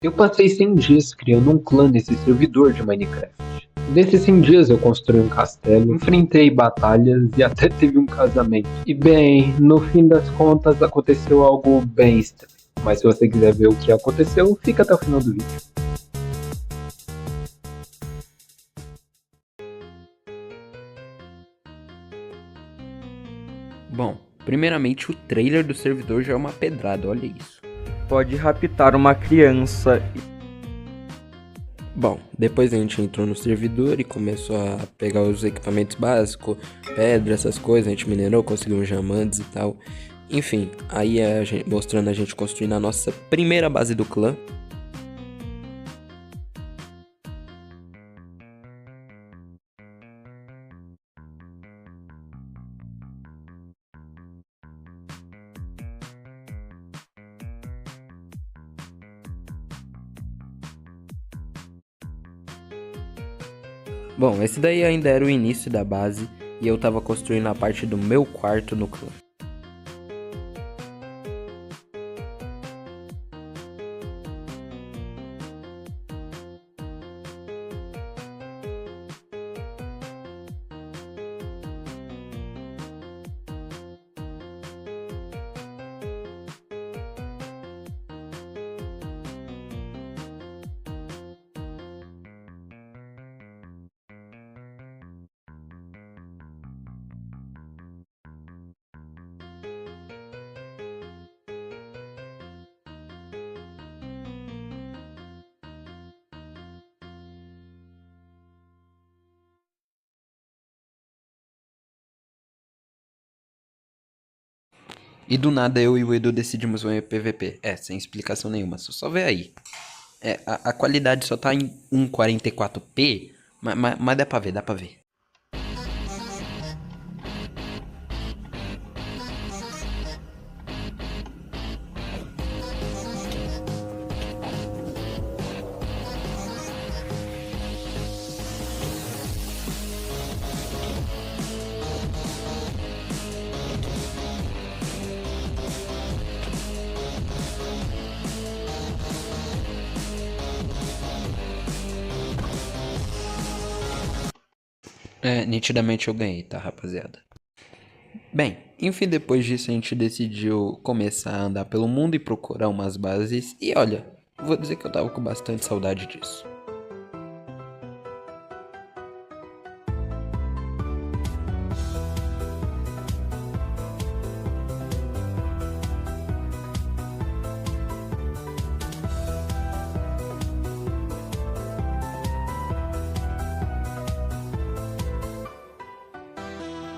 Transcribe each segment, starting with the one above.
Eu passei 100 dias criando um clã nesse servidor de Minecraft. Nesses 100 dias eu construí um castelo, enfrentei batalhas e até teve um casamento. E bem, no fim das contas aconteceu algo bem estranho. Mas se você quiser ver o que aconteceu, fica até o final do vídeo. Bom, primeiramente o trailer do servidor já é uma pedrada, olha isso. Pode raptar uma criança. Bom, depois a gente entrou no servidor e começou a pegar os equipamentos básicos, pedra, essas coisas, a gente minerou, conseguiu uns diamantes e tal. Enfim, aí mostrando a gente construindo a nossa primeira base do clã. Bom, esse daí ainda era o início da base e eu tava construindo a parte do meu quarto no clã. E do nada eu e o Edu decidimos um PVP. Sem explicação nenhuma, só vê aí. A qualidade só tá em 144p, mas dá pra ver, dá pra ver. Nitidamente eu ganhei, tá, rapaziada? Bem, enfim, depois disso a gente decidiu começar a andar pelo mundo e procurar umas bases. E olha, vou dizer que eu tava com bastante saudade disso.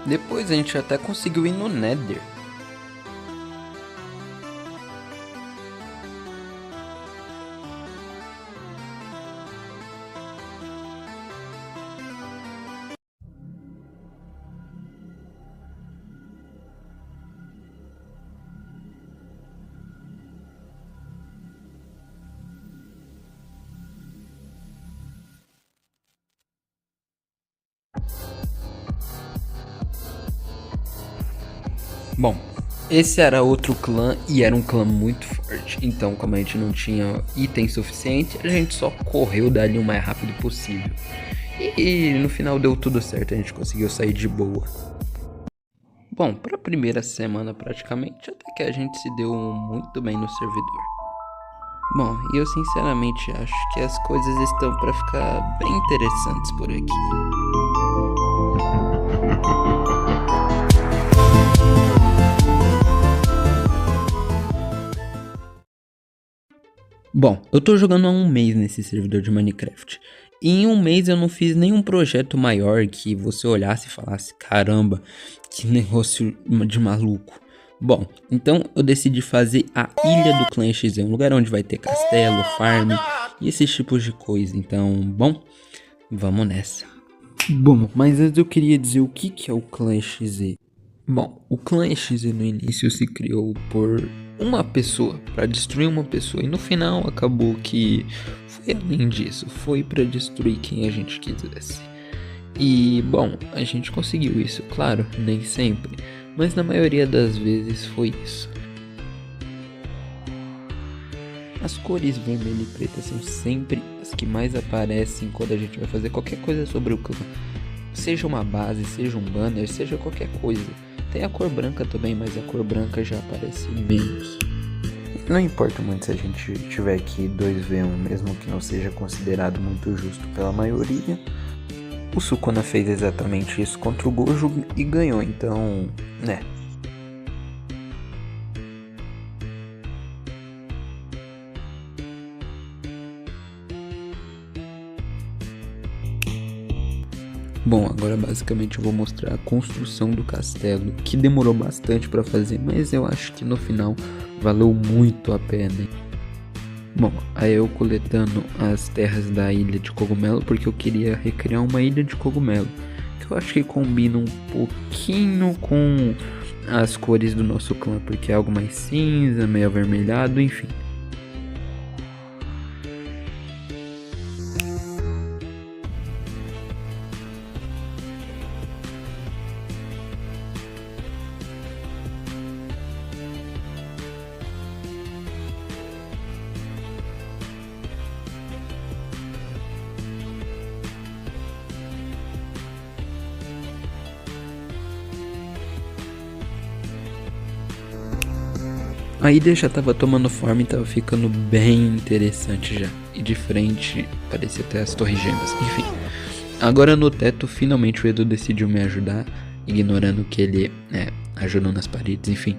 Depois a gente até conseguiu ir no Nether. Bom, esse era outro clã e era um clã muito forte. Então, como a gente não tinha item suficiente, a gente só correu dali o mais rápido possível. E no final deu tudo certo, a gente conseguiu sair de boa. Bom, para a primeira semana praticamente, até que a gente se deu muito bem no servidor. Bom, e eu sinceramente acho que as coisas estão para ficar bem interessantes por aqui. Bom, eu tô jogando há um mês nesse servidor de Minecraft. E em um mês eu não fiz nenhum projeto maior que você olhasse e falasse, caramba, que negócio de maluco. Bom, então eu decidi fazer a Ilha do Clã XZ, um lugar onde vai ter castelo, farm e esses tipos de coisa. Então, bom, vamos nessa. Bom, mas antes eu queria dizer o que é o Clã XZ. Bom, o Clã XZ no início se criou por uma pessoa, para destruir uma pessoa, e no final acabou que foi além disso, foi para destruir quem a gente quisesse. E bom, a gente conseguiu isso, claro, nem sempre, mas na maioria das vezes foi isso. As cores vermelho e preta são sempre as que mais aparecem quando a gente vai fazer qualquer coisa sobre o clã. Seja uma base, seja um banner, seja qualquer coisa. Tem a cor branca também, mas a cor branca já aparece menos. Não importa muito se a gente tiver aqui 2v1, mesmo que não seja considerado muito justo pela maioria. O Sukuna fez exatamente isso contra o Gojo e ganhou, então, né. Bom, agora basicamente eu vou mostrar a construção do castelo, que demorou bastante para fazer, mas eu acho que no final valeu muito a pena. Bom, aí eu coletando as terras da ilha de cogumelo, porque eu queria recriar uma ilha de cogumelo, que eu acho que combina um pouquinho com as cores do nosso clã, porque é algo mais cinza, meio avermelhado, enfim. A ilha já tava tomando forma e tava ficando bem interessante já. E de frente parecia até as torres gêmeas. Enfim, agora no teto finalmente o Edu decidiu me ajudar, ignorando que ele ajudou nas paredes, enfim.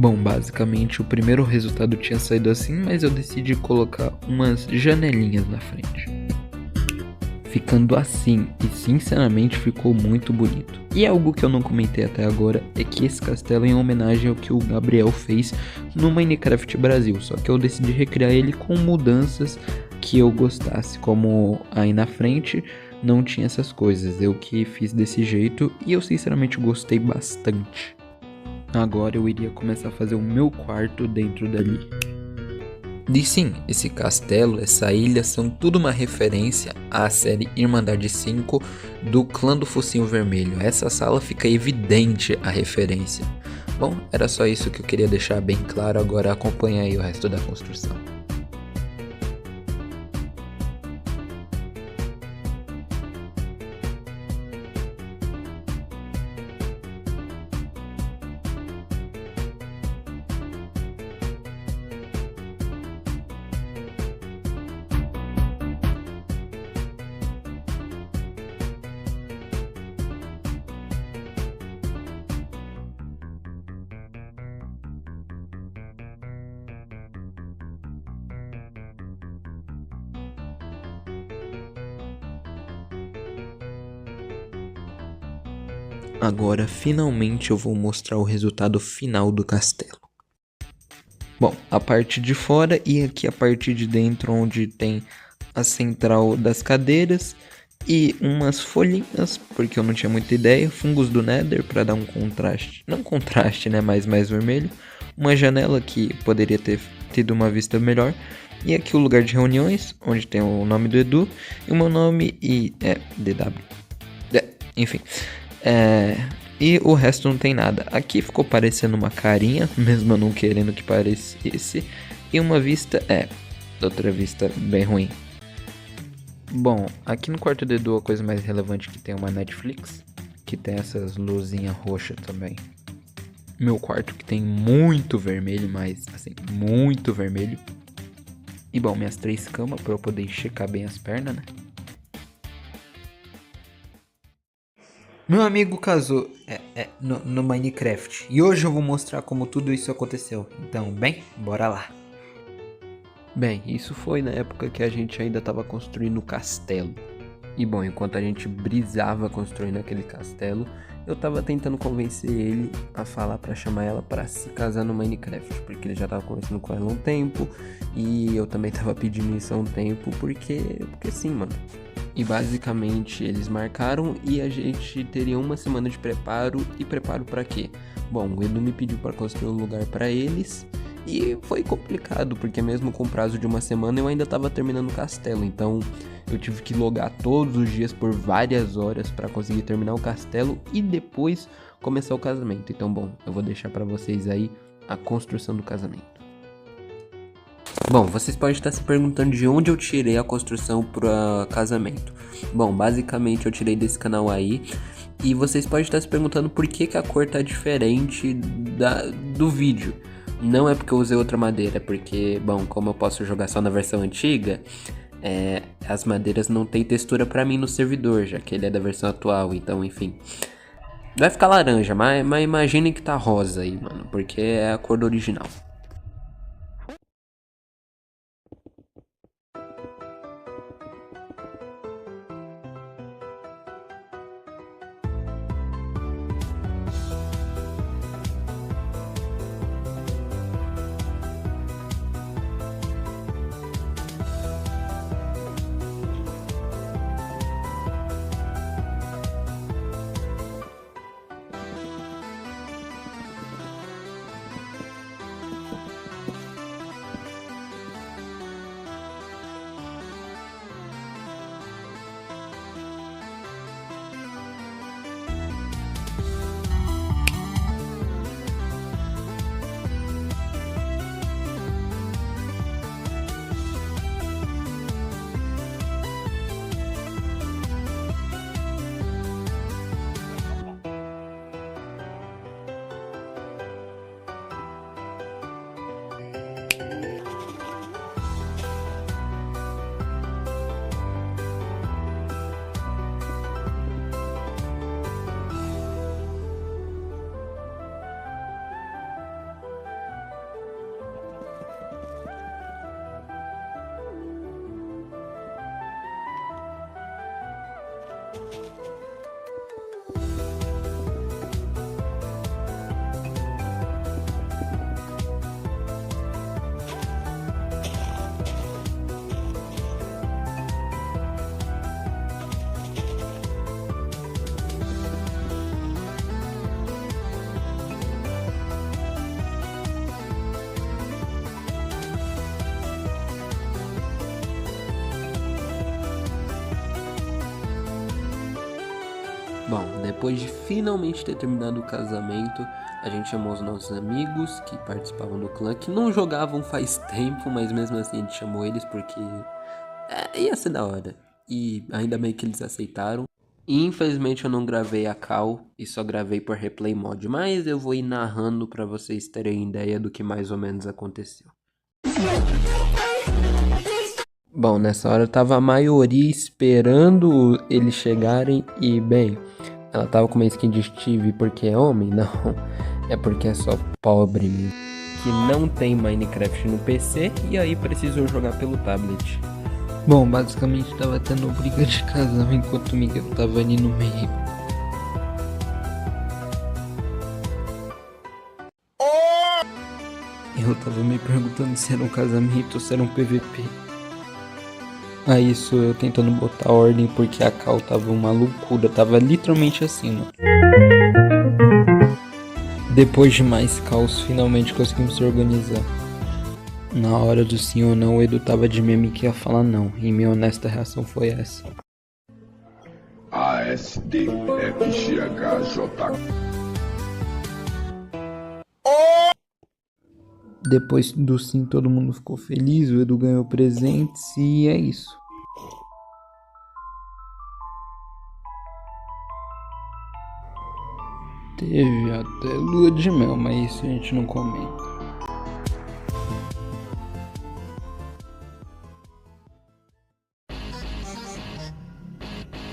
Bom, basicamente o primeiro resultado tinha saído assim, mas eu decidi colocar umas janelinhas na frente. Ficando assim, e sinceramente ficou muito bonito. E algo que eu não comentei até agora é que esse castelo é em homenagem ao que o Gabriel fez no Minecraft Brasil, só que eu decidi recriar ele com mudanças que eu gostasse, como aí na frente não tinha essas coisas, eu que fiz desse jeito e eu sinceramente gostei bastante. Agora eu iria começar a fazer o meu quarto dentro dali. E sim, esse castelo, essa ilha são tudo uma referência à série Irmandade 5 do Clã do Focinho Vermelho. Essa sala fica evidente a referência. Bom, era só isso que eu queria deixar bem claro, agora acompanha aí o resto da construção. Agora finalmente eu vou mostrar o resultado final do castelo. Bom, a parte de fora e aqui a parte de dentro, onde tem a central das cadeiras e umas folhinhas, porque eu não tinha muita ideia, fungos do Nether para dar um contraste, não contraste, né, mas mais vermelho, uma janela que poderia ter tido uma vista melhor, e aqui o lugar de reuniões, onde tem o nome do Edu e o meu nome e DW, enfim. E o resto não tem nada. Aqui ficou parecendo uma carinha, mesmo eu não querendo que parecesse. E uma vista, outra vista bem ruim. Bom, aqui no quarto do Edu a coisa mais relevante que tem é uma Netflix, que tem essas luzinhas roxas também. Meu quarto que tem muito vermelho, mas assim, muito vermelho. E bom, minhas 3 camas pra eu poder esticar bem as pernas, né? Meu amigo casou no Minecraft. E hoje eu vou mostrar como tudo isso aconteceu. Então, bem, bora lá. Bem, isso foi na época que a gente ainda tava construindo o castelo. E bom, enquanto a gente brisava construindo aquele castelo, eu tava tentando convencer ele a falar pra chamar ela pra se casar no Minecraft, porque ele já tava conversando com ela há um tempo, e eu também tava pedindo isso há um tempo, porque sim, mano. E basicamente eles marcaram e a gente teria uma semana de preparo. E preparo pra quê? Bom, o Edu me pediu pra construir um lugar pra eles. E foi complicado, porque mesmo com prazo de uma semana eu ainda tava terminando o castelo. Então eu tive que logar todos os dias por várias horas pra conseguir terminar o castelo e depois começar o casamento. Então bom, eu vou deixar pra vocês aí a construção do casamento. Bom, vocês podem estar se perguntando de onde eu tirei a construção para casamento. Bom, basicamente eu tirei desse canal aí. E vocês podem estar se perguntando por que a cor tá diferente do vídeo. Não é porque eu usei outra madeira, é porque, bom, como eu posso jogar só na versão antiga, as madeiras não tem textura pra mim no servidor, já que ele é da versão atual, então enfim. Vai ficar laranja, mas imaginem que tá rosa aí, mano, porque é a cor do original. Bom, depois de finalmente ter terminado o casamento, a gente chamou os nossos amigos que participavam do clã, que não jogavam faz tempo, mas mesmo assim a gente chamou eles porque ia ser da hora. E ainda bem que eles aceitaram. E infelizmente eu não gravei a call e só gravei por replay mod, mas eu vou ir narrando pra vocês terem ideia do que mais ou menos aconteceu. Bom, nessa hora tava a maioria esperando eles chegarem e, bem, ela tava com uma skin de Steve porque é homem? Não, é porque é só pobre mesmo, que não tem Minecraft no PC e aí precisou jogar pelo tablet. Bom, basicamente tava tendo briga de casal enquanto o Miguel tava ali no meio. Eu tava me perguntando se era um casamento ou se era um PVP. Aí isso eu tentando botar ordem porque a cal tava uma loucura, tava literalmente assim, mano. Depois de mais caos, finalmente conseguimos se organizar. Na hora do sim ou não, o Edu tava de meme que ia falar não, e minha honesta reação foi essa. ASDFGHJ. Depois do sim, todo mundo ficou feliz, o Edu ganhou presentes e é isso. Teve até lua de mel, mas isso a gente não comenta.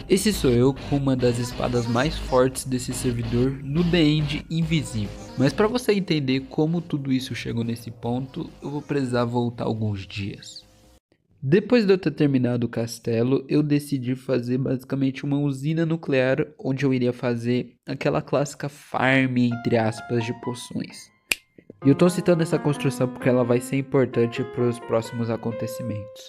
Esse sou eu com uma das espadas mais fortes desse servidor no The End invisível. Mas para você entender como tudo isso chegou nesse ponto, eu vou precisar voltar alguns dias. Depois de eu ter terminado o castelo, eu decidi fazer basicamente uma usina nuclear onde eu iria fazer aquela clássica farm, entre aspas, de poções. E eu tô citando essa construção porque ela vai ser importante para os próximos acontecimentos.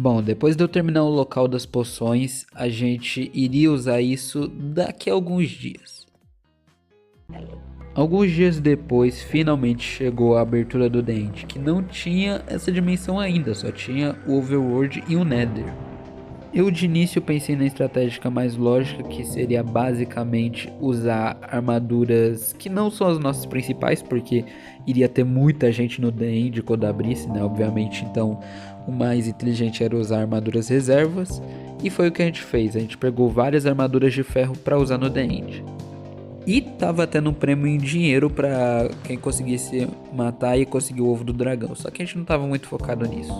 Bom, depois de eu terminar o local das poções, a gente iria usar isso daqui a alguns dias. Alguns dias depois, finalmente chegou a abertura do The End, que não tinha essa dimensão ainda, só tinha o Overworld e o Nether. Eu de início pensei na estratégia mais lógica, que seria basicamente usar armaduras que não são as nossas principais, porque iria ter muita gente no The End quando abrisse, né, obviamente, então o mais inteligente era usar armaduras reservas, e foi o que a gente fez, a gente pegou várias armaduras de ferro para usar no The End. E tava tendo um prêmio em dinheiro para quem conseguisse matar e conseguir o ovo do dragão, só que a gente não tava muito focado nisso.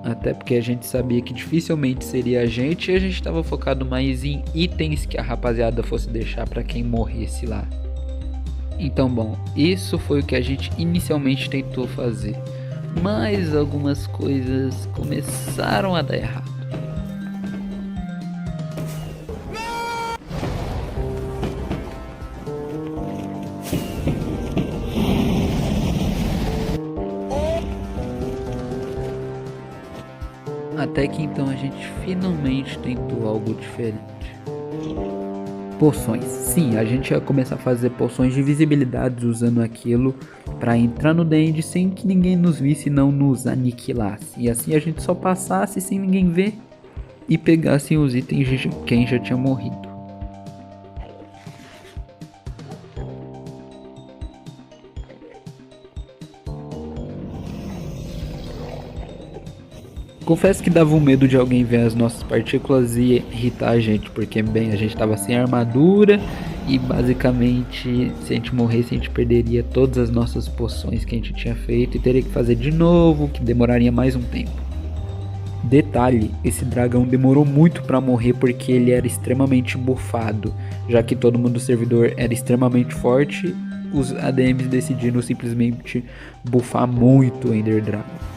Até porque a gente sabia que dificilmente seria a gente, e a gente estava focado mais em itens que a rapaziada fosse deixar para quem morresse lá. Então bom, isso foi o que a gente inicialmente tentou fazer, mas algumas coisas começaram a dar errado. Até que então a gente finalmente tentou algo diferente. Poções. Sim, a gente ia começar a fazer poções de visibilidade usando aquilo para entrar no The End sem que ninguém nos visse e não nos aniquilasse. E assim a gente só passasse sem ninguém ver e pegasse os itens de quem já tinha morrido. Confesso que dava um medo de alguém ver as nossas partículas e irritar a gente, porque bem, a gente tava sem armadura e basicamente se a gente morresse a gente perderia todas as nossas poções que a gente tinha feito e teria que fazer de novo, que demoraria mais um tempo. Detalhe, esse dragão demorou muito para morrer porque ele era extremamente buffado, já que todo mundo do servidor era extremamente forte, os ADMs decidiram simplesmente buffar muito o Ender Dragon.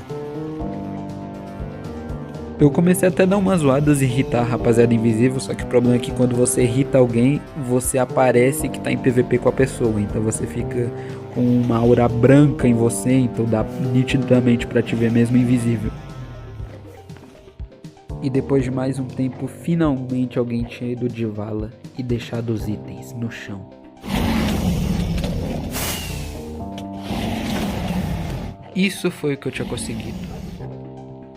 Eu comecei até a dar umas zoadas e irritar a rapaziada invisível, só que o problema é que quando você irrita alguém, você aparece que tá em PVP com a pessoa, então você fica com uma aura branca em você, então dá nitidamente pra te ver mesmo invisível. E depois de mais um tempo, finalmente alguém tinha ido de vala e deixado os itens no chão. Isso foi o que eu tinha conseguido.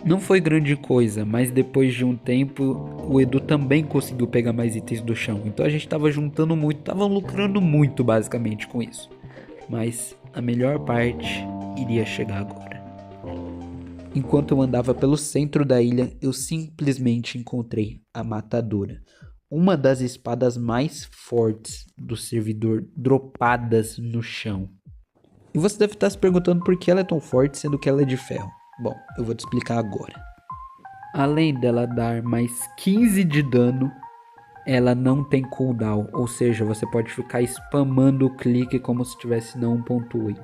Não foi grande coisa, mas depois de um tempo, o Edu também conseguiu pegar mais itens do chão. Então a gente tava juntando muito, tava lucrando muito basicamente com isso. Mas a melhor parte iria chegar agora. Enquanto eu andava pelo centro da ilha, eu simplesmente encontrei a Matadora. Uma das espadas mais fortes do servidor dropadas no chão. E você deve estar se perguntando por que ela é tão forte, sendo que ela é de ferro. Bom, eu vou te explicar agora. Além dela dar mais 15 de dano, ela não tem cooldown, ou seja, você pode ficar spamando o clique como se estivesse na 1.8.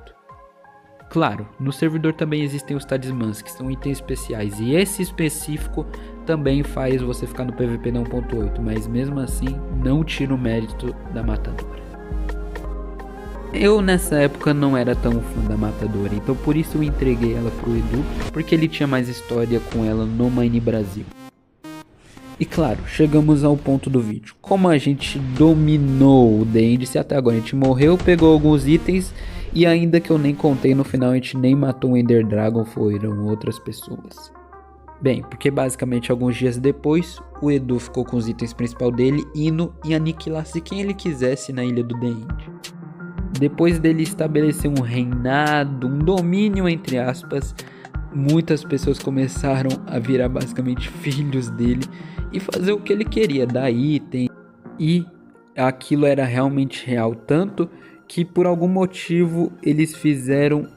Claro, no servidor também existem os talismãs, que são itens especiais, e esse específico também faz você ficar no PVP na 1.8, mas mesmo assim não tira o mérito da Matadora. Eu nessa época não era tão fã da Matadora, então por isso eu entreguei ela pro Edu, porque ele tinha mais história com ela no Mine Brasil. E claro, chegamos ao ponto do vídeo. Como a gente dominou o The End, se até agora a gente morreu, pegou alguns itens, e ainda que eu nem contei, no final a gente nem matou o Ender Dragon, foram outras pessoas. Bem, porque basicamente alguns dias depois, o Edu ficou com os itens principal dele, indo e aniquilasse quem ele quisesse na ilha do The End. Depois dele estabelecer um reinado, um domínio entre aspas, muitas pessoas começaram a virar basicamente filhos dele e fazer o que ele queria, dar item. E aquilo era realmente real, tanto que por algum motivo eles fizeram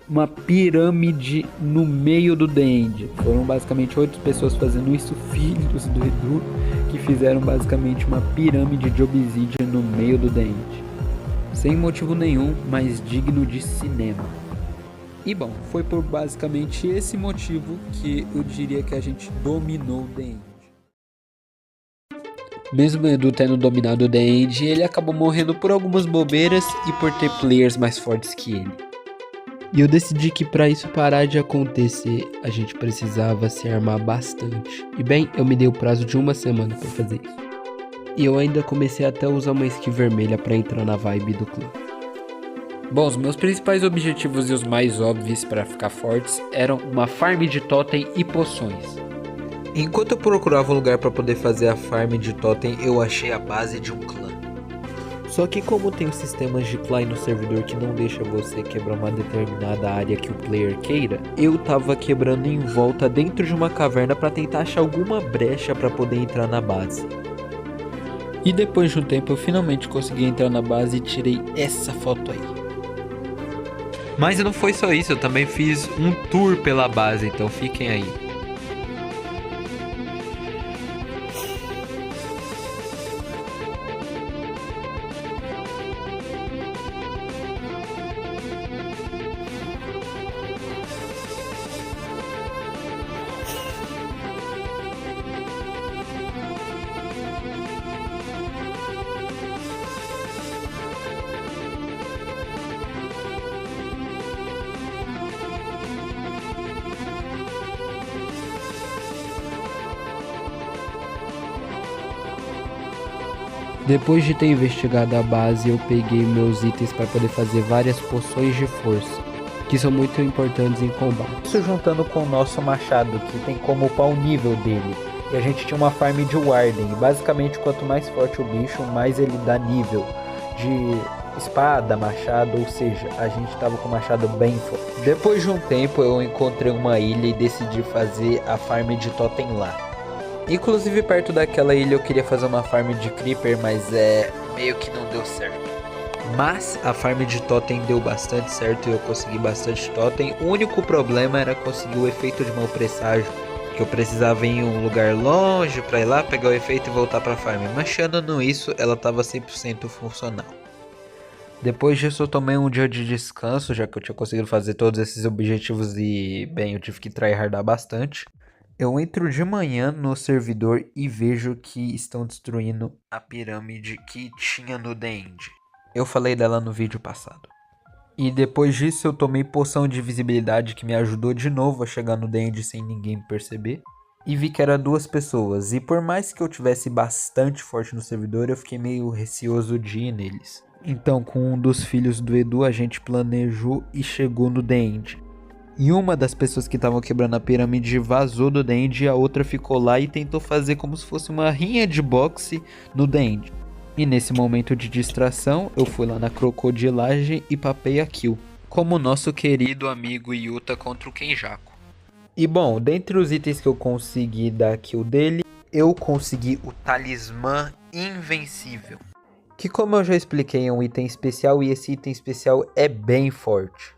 uma pirâmide no meio do The End. Foram basicamente 8 pessoas fazendo isso, filhos do Edu, que fizeram basicamente uma pirâmide de obsidian no meio do The End. Sem motivo nenhum, mas digno de cinema. E bom, foi por basicamente esse motivo que eu diria que a gente dominou o The End. Mesmo o Edu tendo dominado o The End, ele acabou morrendo por algumas bobeiras e por ter players mais fortes que ele. E eu decidi que para isso parar de acontecer, a gente precisava se armar bastante. E bem, eu me dei o prazo de 1 semana para fazer isso. E eu ainda comecei até a usar uma skin vermelha para entrar na vibe do clã. Bom, os meus principais objetivos e os mais óbvios para ficar fortes eram uma farm de totem e poções. Enquanto eu procurava um lugar para poder fazer a farm de totem, eu achei a base de um clã. Só que como tem os sistemas de clã no servidor que não deixa você quebrar uma determinada área que o player queira, eu tava quebrando em volta dentro de uma caverna para tentar achar alguma brecha para poder entrar na base. E depois de um tempo eu finalmente consegui entrar na base e tirei essa foto aí. Mas não foi só isso, eu também fiz um tour pela base, então fiquem aí. Depois de ter investigado a base, eu peguei meus itens para poder fazer várias poções de força, que são muito importantes em combate. Isso juntando com o nosso machado, que tem como upar o nível dele. E a gente tinha uma farm de Warden, e basicamente quanto mais forte o bicho, mais ele dá nível de espada, machado, ou seja, a gente tava com o machado bem forte. Depois de um tempo eu encontrei uma ilha e decidi fazer a farm de totem lá. Inclusive perto daquela ilha eu queria fazer uma farm de creeper, mas meio que não deu certo. Mas a farm de totem deu bastante certo e eu consegui bastante totem. O único problema era conseguir o efeito de mau presságio, que eu precisava ir em um lugar longe pra ir lá, pegar o efeito e voltar pra farm. Mas tirando isso, ela tava 100% funcional. Depois disso eu tomei um dia de descanso, já que eu tinha conseguido fazer todos esses objetivos e, bem, eu tive que tryhardar bastante. Eu entro de manhã no servidor e vejo que estão destruindo a pirâmide que tinha no The End. Eu falei dela no vídeo passado. E depois disso eu tomei poção de visibilidade que me ajudou de novo a chegar no The End sem ninguém perceber. E vi que era 2 pessoas, e por mais que eu tivesse bastante forte no servidor, eu fiquei meio receoso de ir neles. Então com um dos filhos do Edu a gente planejou e chegou no The End. E uma das pessoas que estavam quebrando a pirâmide vazou do The End e a outra ficou lá e tentou fazer como se fosse uma rinha de boxe no The End. E nesse momento de distração, eu fui lá na crocodilagem e papei a kill, como o nosso querido amigo Yuta contra o Kenjaku. E bom, dentre os itens que eu consegui da kill dele, eu consegui o Talismã Invencível. Que como eu já expliquei é um item especial e esse item especial é bem forte.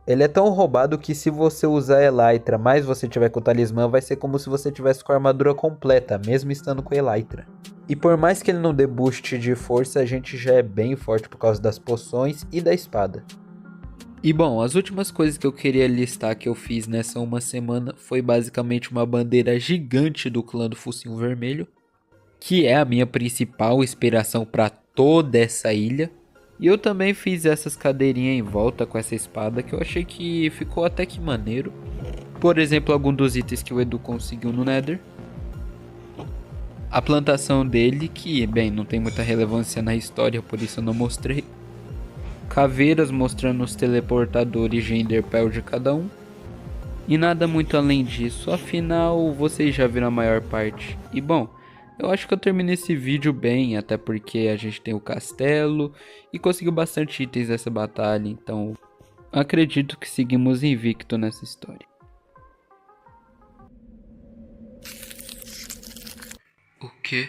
Ele é tão roubado que se você usar Elytra, mas você tiver com o talismã, vai ser como se você tivesse com a armadura completa, mesmo estando com Elytra. E por mais que ele não dê boost de força, a gente já é bem forte por causa das poções e da espada. E bom, as últimas coisas que eu queria listar que eu fiz nessa uma semana foi basicamente uma bandeira gigante do clã do Focinho Vermelho, que é a minha principal inspiração para toda essa ilha. E eu também fiz essas cadeirinhas em volta com essa espada que eu achei que ficou até que maneiro. Por exemplo, algum dos itens que o Edu conseguiu no Nether. A plantação dele, que, bem, não tem muita relevância na história, por isso eu não mostrei. Caveiras mostrando os teleportadores de Enderpearl de cada um. E nada muito além disso, afinal vocês já viram a maior parte. E bom, eu acho que eu terminei esse vídeo bem, até porque a gente tem o castelo e conseguiu bastante itens dessa batalha, então acredito que seguimos invicto nessa história. O quê?